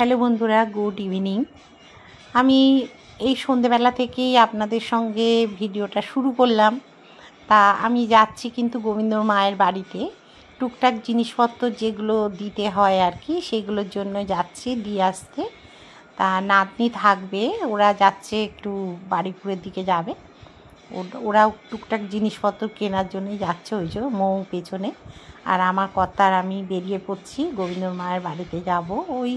Hello বন্ধুরা, good evening. আমি এই সন্ধেবেলা থেকেই আপনাদের সঙ্গে ভিডিওটা শুরু করলাম। তা আমি যাচ্ছি কিন্তু গোবিন্দর মায়ের বাড়িতে টুকটাক জিনিসপত্র যেগুলো দিতে হয় আর কি, সেগুলোর জন্য যাচ্ছি দিয়ে আসতে। তা নাতনি থাকবে, ওরা যাচ্ছে একটু বাড়িপুরের দিকে যাবে। ওরাও টুকটাক জিনিসপত্র কেনার জন্যই যাচ্ছে, ওই যে মৌ পেছনে। আর আমার কর্তার আমি বেরিয়ে পড়ছি, গোবিন্দর মায়ের বাড়িতে যাব। ওই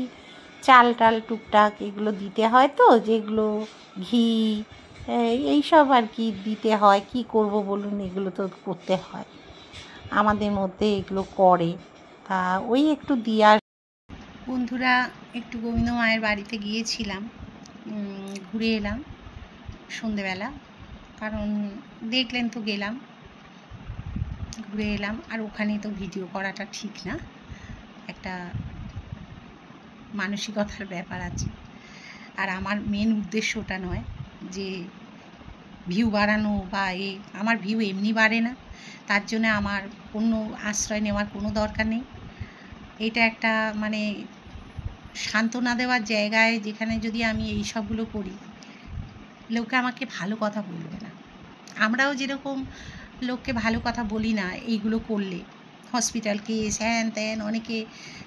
চাল টাল টুকটাক এগুলো দিতে হয়, তো যেগুলো ঘি এইসব আর কি দিতে হয়। কি করব বলুন, এগুলো তো করতে হয়, আমাদের মধ্যে এগুলো করে। তা ওই একটু দিয়ার বন্ধুরা, একটু গোবিন্দ মায়ের বাড়িতে গিয়েছিলাম, ঘুরে এলাম সন্ধেবেলা। কারণ দেখলেন তো, গেলাম ঘুরে এলাম। আর ওখানে তো ভিডিও করাটা ঠিক না, একটা মানসিকতার ব্যাপার আছে। আর আমার মেন উদ্দেশ্যটা নয় যে ভিউ বাড়ানো বা আমার ভিউ এমনি বাড়ে না, তার জন্য আমার কোনো আশ্রয় নেওয়ার কোনো দরকার নেই। এটা একটা মানে সান্ত্বনা দেওয়ার জায়গায়, যেখানে যদি আমি এই সবগুলো করি, লোকে আমাকে ভালো কথা বলবে না। আমরাও যেরকম লোককে ভালো কথা বলি না এইগুলো করলে, হসপিটাল কেস হ্যান ত্যান, অনেকে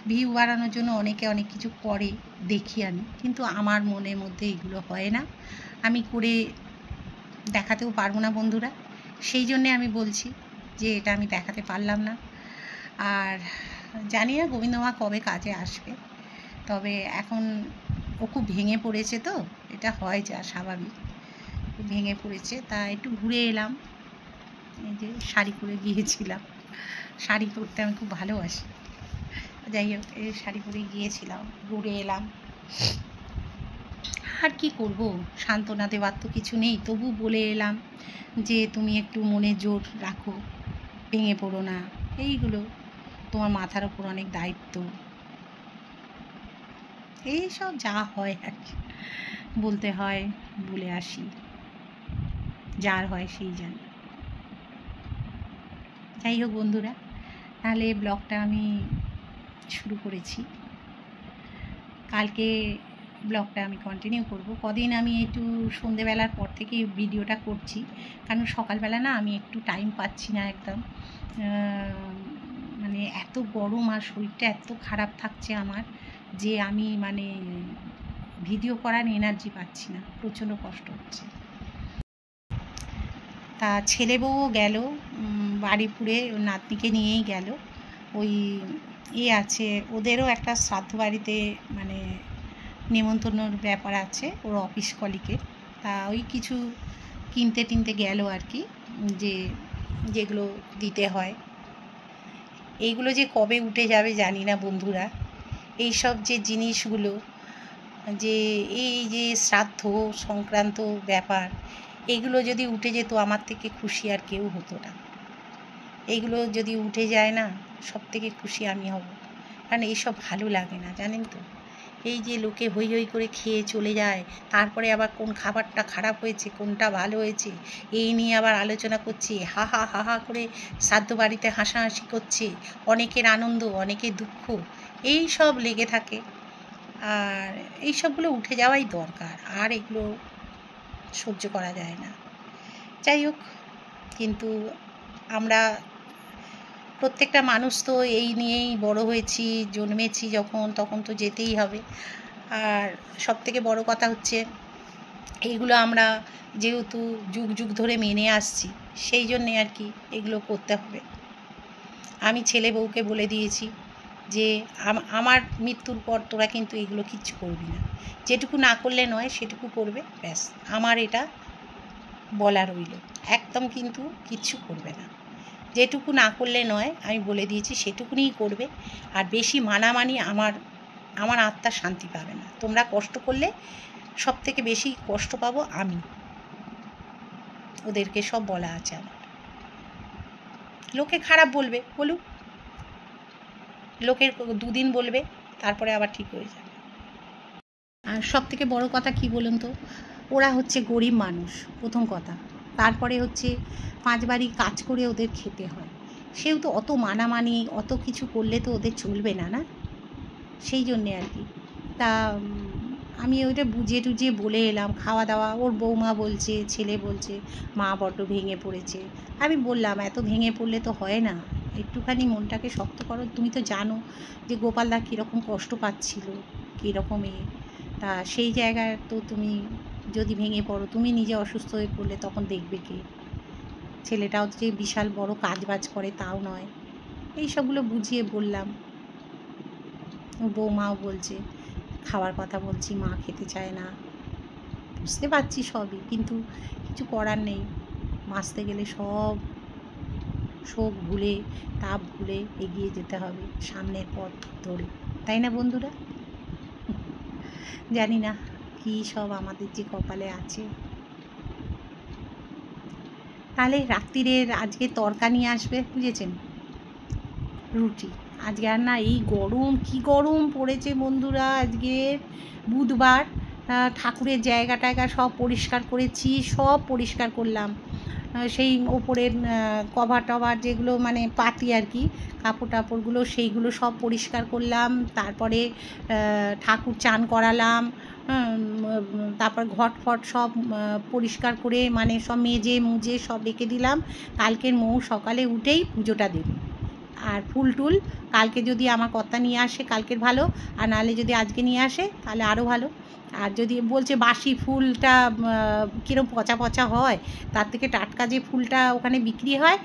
ভিউ বাড়ানোর জন্য অনেকে অনেক কিছু করে দেখি আমি, কিন্তু আমার মনের মধ্যে এগুলো হয় না, আমি করে দেখাতেও পারবো না বন্ধুরা। সেই জন্যে আমি বলছি যে এটা আমি দেখাতে পারলাম না। আর জানি না গোবিন্দ মা কবে কাজে আসবে, তবে এখন ও খুব ভেঙে পড়েছে, তো এটা হয় যা স্বাভাবিক, ভেঙে পড়েছে। তা একটু ঘুরে এলাম। এই যে শাড়ি পরে গিয়েছিলাম, শাড়ি পরতে আমি খুব ভালোবাসি। যাই হোক, এই শাড়ি পরে গিয়েছিলাম, ঘুরে এলাম। আর কি করব, সান্ত্বনা দেওয়ার তো কিছু নেই, তবু বলে এলাম যে তুমি একটু মনে জোর রাখো, ভেঙে পড়ো না। এইগুলো তোমার মাথার ওপর অনেক দায়িত্ব, এইসব যা হয় আর কি বলতে হয়, বলে আসি, যার হয় সেই জানে। যাই হোক বন্ধুরা, তাহলে ব্লগটা আমি শুরু করেছি, কালকে ব্লগটা আমি কন্টিনিউ করব। কদিন আমি একটু সন্ধেবেলার পর থেকে ভিডিওটা করছি, কারণ সকালবেলা না আমি একটু টাইম পাচ্ছি না একদম। মানে এত গরম আর শরীরটা এত খারাপ থাকছে আমার, যে আমি মানে ভিডিও করার এনার্জি পাচ্ছি না, প্রচণ্ড কষ্ট হচ্ছে। তা ছেলে বউও গেল বাড়িপুরে, নাতনিকে নিয়েই গেল। ওই আছে, ওদেরও একটা শ্রাদ্ধ বাড়িতে মানে নেমন্তন্নর ব্যাপার আছে, ওর অফিস কলিকের। তা ওই কিছু কিনতে টিনতে গেল আর কি, যেগুলো দিতে হয়। এইগুলো যে কবে উঠে যাবে জানি না বন্ধুরা। এই সব যে জিনিসগুলো, যে এই যে শ্রাদ্ধ সংক্রান্ত ব্যাপার, এইগুলো যদি উঠে যেত, আমার থেকে খুশি আর কেউ হতো না। এইগুলো যদি উঠে যায় না, সব থেকে খুশি আমি হব। কারণ এইসব ভালো লাগে না, জানেন তো। এই যে লোকে হই হই করে খেয়ে চলে যায়, তারপরে আবার কোন খাবারটা খারাপ হয়েছে, কোনটা ভালো হয়েছে, এই নিয়ে আবার আলোচনা করছে, হা হা হা হা করে শ্রাদ্ধ বাড়িতে হাসাহাসি করছে, অনেকের আনন্দ অনেকের দুঃখ, এই সব লেগে থাকে। আর এই সবগুলো উঠে যাওয়াই দরকার, আর এগুলো সহ্য করা যায় না। যাই হোক, কিন্তু আমরা প্রত্যেকটা মানুষ তো এই নিয়েই বড় হয়েছি, জন্মেছি যখন, তখন তো যেতেই হবে। আর সবথেকে বড় কথা হচ্ছে, এইগুলো আমরা যেহেতু যুগ যুগ ধরে মেনে আসছি, সেই জন্যে আর কি এগুলো করতে হবে। আমি ছেলে বউকে বলে দিয়েছি যে আমার মৃত্যুর পর তোরা কিন্তু এগুলো কিচ্ছু করবি না, যেটুকু না করলে নয় সেটুকু করবে, ব্যাস। আমার এটা বলা রইল, একদম কিন্তু কিচ্ছু করবে না, যেটুকু না করলে নয় আমি বলে দিয়েছি, সেটুকুনিই করবে। আর বেশি মানামানি আমার আত্মা শান্তি পাবে না। তোমরা কষ্ট করলে সব থেকে বেশি কষ্ট পাবো আমি, ওদেরকে সব বলা আছে আমার। লোকে খারাপ বলবে, বলুক, লোকের দুদিন বলবে, তারপরে আবার ঠিক হয়ে যাবে। আর সব থেকে বড় কথা কি বলুন তো, ওরা হচ্ছে গরিব মানুষ প্রথম কথা, তারপরে হচ্ছে 5 বাড়ি কাজ করে ওদের খেতে হয়, সেও তো অত মানামানি অত কিছু করলে তো ওদের চলবে না, না? সেই জন্যে আর কি তা আমি ওইটা বুঝিয়ে টুঝিয়ে বলে এলাম। খাওয়া দাওয়া ওর বৌমা বলছে, ছেলে বলছে মা বড্ড ভেঙে পড়েছে। আমি বললাম এত ভেঙে পড়লে তো হয় না, একটুখানি মনটাকে শক্ত করো। তুমি তো জানো যে গোপালদা কীরকম কষ্ট পাচ্ছিল, কীরকম তা সেই জায়গায় তো তুমি যদি ভেঙে পড়ো, তুমি নিজে অসুস্থ হয়ে পড়লে তখন দেখবে কে? ছেলেটাও যে বিশাল বড় কাজবাজ করে তাও নয়। এই সবগুলো বুঝিয়ে বললাম। ও বৌমাও বলছে, খাওয়ার কথা বলছি মা খেতে চায় না। বুঝতে পারছি সবই, কিন্তু কিছু করার নেই। বাঁচতে গেলে সব শোক ভুলে, তাপ ভুলে এগিয়ে যেতে হবে সামনের পথ ধরে, তাই না বন্ধুরা? জানি না কী সব আমাদের যে কপালে আছে। তাহলে রাত্রিরের আজকে তরকা নিয়ে আসবে, বুঝেছেন? রুটি। আজকে আর না, এই গরম, কি গরম পড়েছে বন্ধুরা। আজকে বুধবার, ঠাকুরের জায়গা টায়গা সব পরিষ্কার করেছি, সব পরিষ্কার করলাম। সেই ওপরের কভার টভার যেগুলো মানে পাতি আর কি, কাপড় টাপড়গুলো সেইগুলো সব পরিষ্কার করলাম। তারপরে ঠাকুর চান করালাম, তারপর ঘট ফট সব পরিষ্কার করে মানে সব মেজে মুজে সব রেখে দিলাম। কালকের মৌ সকালে উঠেই পুজোটা দেবে। আর ফুল টুল কালকে যদি আমার কর্তা নিয়ে আসে কালকের ভালো, আর নাহলে যদি আজকে নিয়ে আসে তাহলে আরও ভালো। আর যদি বলছে বাসি ফুলটা কীরকম পচা পচা হয়, তার থেকে টাটকা যে ফুলটা ওখানে বিক্রি হয়,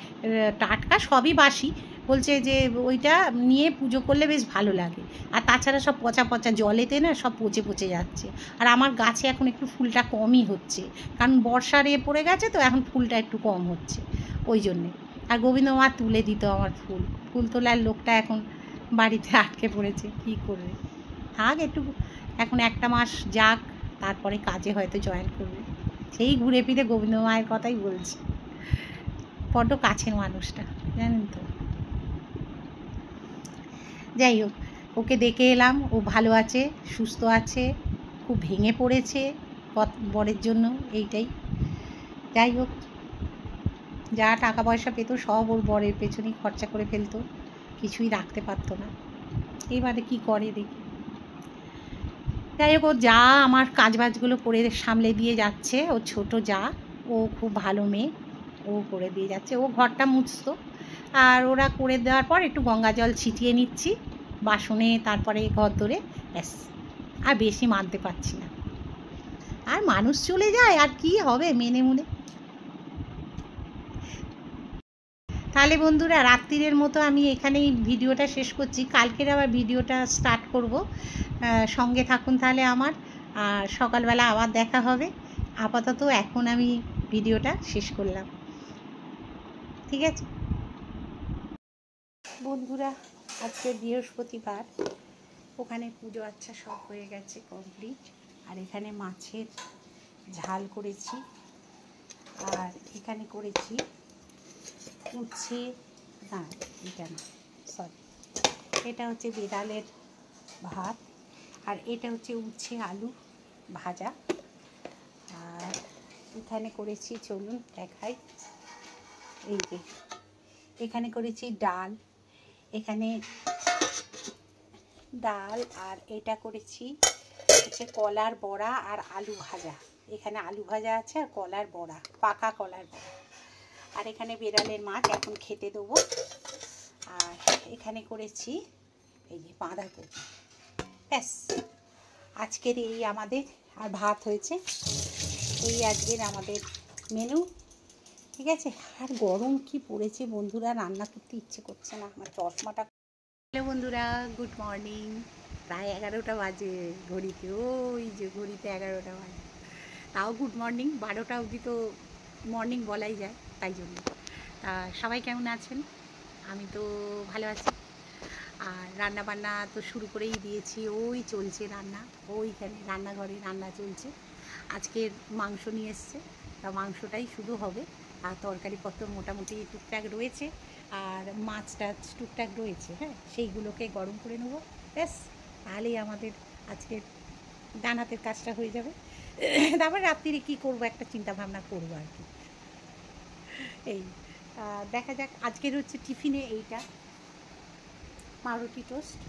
টাটকা সবই বাসি, বলছে যে ওইটা নিয়ে পুজো করলে বেশ ভালো লাগে। আর তাছাড়া সব পচা পচা জলেতে না সব পচে পচে যাচ্ছে। আর আমার গাছে এখন একটু ফুলটা কমই হচ্ছে, কারণ বর্ষার পড়ে গেছে তো এখন ফুলটা একটু কম হচ্ছে ওই জন্যে। আর গোবিন্দ মা তুলে দিত আমার ফুল, ফুল তোলার লোকটা এখন বাড়িতে আটকে পড়েছে, কী করবে? থাক একটু, এখন একটা মাস যাক, তারপরে কাজে হয়তো জয়েন করবে। সেই ঘুরে ফিরে গোবিন্দ মায়ের কথাই বলছি। বড্ড কাছের মানুষটা, জানেন তো। যাই হোক, ওকে দেখে এলাম, ও ভালো আছে, সুস্থ আছে, খুব ভেঙে পড়েছে বরের জন্য, এইটাই। যাই হোক, যা টাকা পয়সা পেতো সব ওর বরের পেছনেই খরচা করে ফেলতো, কিছুই রাখতে পারতো না। এবারে কি করে দেখি। যাই হোক, ও যা আমার কাজবাজগুলো করে সামলে দিয়ে যাচ্ছে, ও ছোট যা, ও খুব ভালো মেয়ে, ও করে দিয়ে যাচ্ছে। ও ঘরটা মুছতো, আর ওরা করে দেওয়ার পর একটু গঙ্গা জল ছিটিয়ে নিচ্ছি বাসনে, তারপরে ঘর ধরে, ব্যাস। আর বেশি মানতে পারছি না। আর মানুষ চলে যায়, আর কি হবে মেনে মুনে। তাহলে বন্ধুরা, রাত্রিরের মতো আমি এখানেই ভিডিওটা শেষ করছি। কালকের আবার ভিডিওটা স্টার্ট করব, সঙ্গে থাকুন তাহলে আমার। আর সকালবেলা আবার দেখা হবে। আপাতত এখন আমি ভিডিওটা শেষ করলাম, ঠিক আছে বন্ধুরা? আজকে বৃহস্পতিবার, ওখানে পুজো আচ্ছা সব হয়ে গেছে কমপ্লিট। আর এখানে মাছের ঝাল করেছি, আর এখানে করেছি উচ্ছে, না এটা না, সরি, এটা হচ্ছে বেড়ালের ভাত, আর এটা হচ্ছে উচ্ছে আলু ভাজা। আর এখানে করেছি, চলুন দেখাই, এই যে এখানে করেছি ডাল, এখানে ডাল, আর এটা করেছি হচ্ছে কলার বড়া আর আলু ভাজা। এখানে আলু ভাজা আছে আর কলার বড়া, পাকা কলার বড়া। আর এখানে বেড়ালের মাছ এখন খেতে দেবো। আর এখানে করেছি এই যে বাঁধাকপি। ব্যাস, আজকের এই আমাদের, আর ভাত হয়েছে, এই আজকের আমাদের মেনু, ঠিক আছে। আর গরম কি পড়েছে বন্ধুরা, রান্না করতে ইচ্ছে করছে না, আমার চশমাটা। হ্যালো বন্ধুরা, গুড মর্নিং। প্রায় 11টা বাজে ঘড়িতে, ওই যে ঘড়িতে 11টা বাজে, তাও গুড মর্নিং। 12টা অবধি তো মর্নিং বলাই যায়, তাই জন্য। তা সবাই কেমন আছেন? আমি তো ভালো আছি। আর রান্না বান্না তো শুরু করেই দিয়েছি, ওই চলছে রান্না, ওইখানে রান্নাঘরে রান্না চলছে। আজকের মাংস নিয়ে এসছে, তা মাংসটাই শুধু হবে। আর তরকারিপত্র মোটামুটি টুকটাক রয়েছে, আর মাছ টাছ টুকটাক রয়েছে, হ্যাঁ, সেইগুলোকে গরম করে নেব, ব্যাস। তাহলেই আমাদের আজকের ডান হাতের কাজটা হয়ে যাবে। তারপর রাত্রিরে কী করবো একটা চিন্তা ভাবনা করবো আর কি, এই দেখা যাক। আজকের হচ্ছে টিফিনে এইটা পাউরুটি টোস্ট।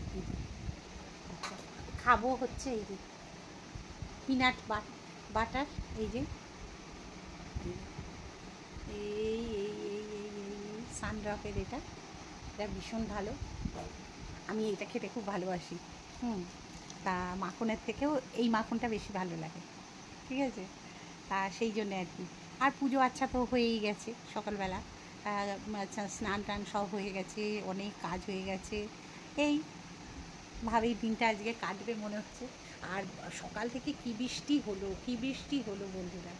খাবো হচ্ছে এই যে পিনাট বাটার, এই যে এই এই এই এই এই সানড্রপের এটা ভীষণ ভালো, আমি এটা খেতে খুব ভালোবাসি। তা মাখনের থেকেও এই মাখনটা বেশি ভালো লাগে, ঠিক আছে। তা সেই জন্যে আর কি। আর পুজো আচ্ছা তো হয়েই গেছে, সকালবেলা স্নান টান সব হয়ে গেছে, অনেক কাজ হয়ে গেছে, এই ভাবেই দিনটা আজকে কাটবে মনে হচ্ছে। আর সকাল থেকে কী বৃষ্টি হলো বন্ধুরা।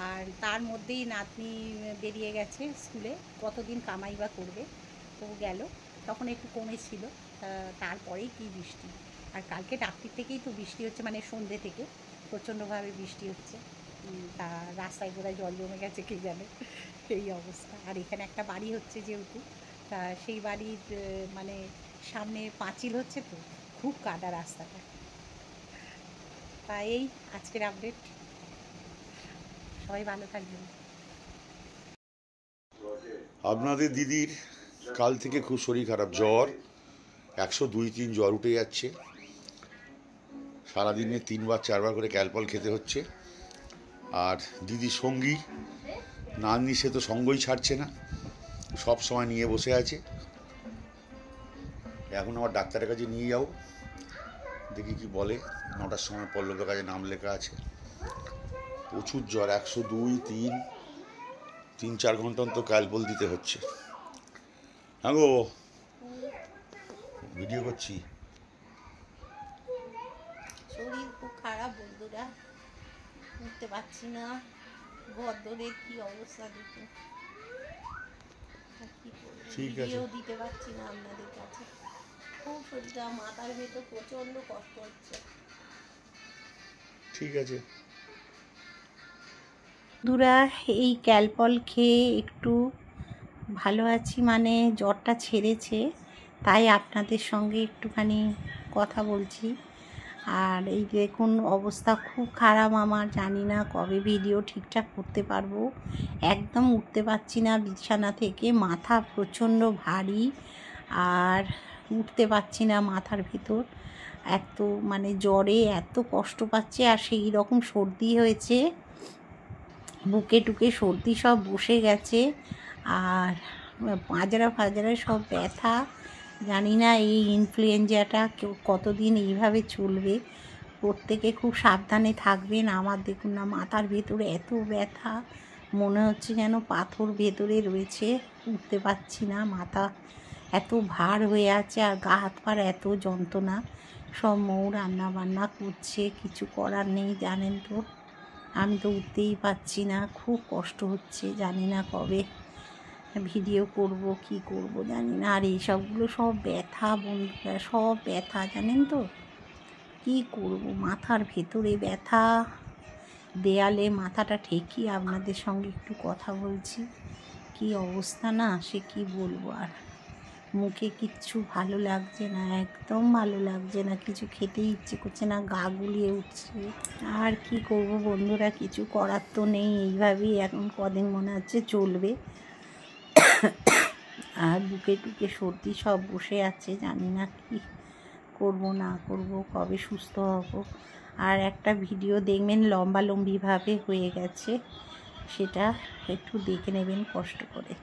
আর তার মধ্যেই নাতনি বেরিয়ে গেছে স্কুলে, কতদিন কামাই বা করবে, তো গেল, তখন একটু কমেছিল, তারপরেই কী বৃষ্টি। আর কালকে রাত্রির থেকেই তো বৃষ্টি হচ্ছে, মানে সন্ধ্যে থেকে প্রচণ্ডভাবে বৃষ্টি হচ্ছে। তা রাস্তায় বোধহয় জল জমে গেছে, কে জানে, এই অবস্থা। আর এখানে একটা বাড়ি হচ্ছে যেহেতু, তা সেই বাড়ির মানে সামনে পাঁচিল হচ্ছে, তো খুব কাদা রাস্তাটা। তা এই আজকের আপডেট, সবাই ভালো থাকবেন। আপনাদের দিদির কাল থেকে খুব শরীর খারাপ, জ্বর 102-3 জ্বর উঠে যাচ্ছে, সারাদিনে 3-4 বার করে ক্যালপল খেতে হচ্ছে। আর দিদির সঙ্গী নাতনি, সে তো সঙ্গই ছাড়ছে না, সব সময় নিয়ে বসে আছে। এখন আমার ডাক্তারের কাছে নিয়ে যাও, দেখি কি বলে। 9টার সময় পল্লবের কাছে নাম লেখা আছে। প্রচুর জ্বর, 102-3, 3-4 ঘন্টা অন্তর ক্যালপল দিতে হচ্ছে। হ্যাঁ গো, ভিডিও করছি। শরীর খুব খারাপ বন্ধুরা, উঠতে পারছি না, বদরের কি অবস্থা দেখো, ভিডিও দিতে পারছি না আপনাদের কাছে, খুব শরীরটা, মাথার ভেতর প্রচণ্ড কষ্ট হচ্ছে। ঠিক আছে বন্ধুরা, এই ক্যালপল খেয়ে একটু ভালো আছি, মানে জ্বরটা ছেড়েছে, তাই আপনাদের সঙ্গে একটুখানি কথা বলছি। আর এই দেখুন অবস্থা খুব খারাপ আমার, জানি না কবে ভিডিও ঠিকঠাক করতে পারবো, একদম উঠতে পারছি না বিছানা থেকে, মাথা প্রচণ্ড ভারী, আর উঠতে পারছি না মাথার ভেতর, এত মানে জ্বরে এত কষ্ট পাচ্ছে। আর সেই রকম সর্দি হয়েছে, বুকে টুকে সর্দি সব বসে গেছে, আর পাঁজরা সব ব্যথা। জানি না এই ইনফ্লুয়েঞ্জাটা কতদিন এইভাবে চলবে, প্রত্যেকে খুব সাবধানে থাকবেন। আমার দেখুন না, মাথার ভেতরে এত ব্যথা, মনে হচ্ছে যেন পাথর ভেতরে রয়েছে, উঠতে পারছি না, মাথা এত ভার হয়ে আছে, আর গা হাত পার এত যন্ত্রণা। সব মৌ রান্না বান্না করছে, কিছু করার নেই, জানেন তো, আমি তো উঠতেই পারছি না, খুব কষ্ট হচ্ছে, জানি না কবে ভিডিও করব, কি করব জানি না। আর এইসবগুলো সব ব্যথা বন্ধুরা, সব ব্যথা, জানেন তো, কি করব, মাথার ভেতরে ব্যথা, দেয়ালে মাথাটা ঠেকিয়ে আপনাদের সঙ্গে একটু কথা বলছি, কি অবস্থা না, সে কি বলবো। আর মুখে কিচ্ছু ভালো লাগছে না, একদম ভালো লাগছে না, কিছু খেতে ইচ্ছে করছে না, গা গুলিয়ে উঠছে। আর কি করব বন্ধুরা, কিছু করার তো নেই, এইভাবেই এখন কদিন মনে হচ্ছে চলবে। আর বুকে টুকে সর্দি সব বসে আছে, জানি না কি করব না করব, কবে সুস্থ হব। আর একটা ভিডিও দেখবেন লম্বালম্বিভাবে হয়ে গেছে, সেটা একটু দেখে নেবেন কষ্ট করে।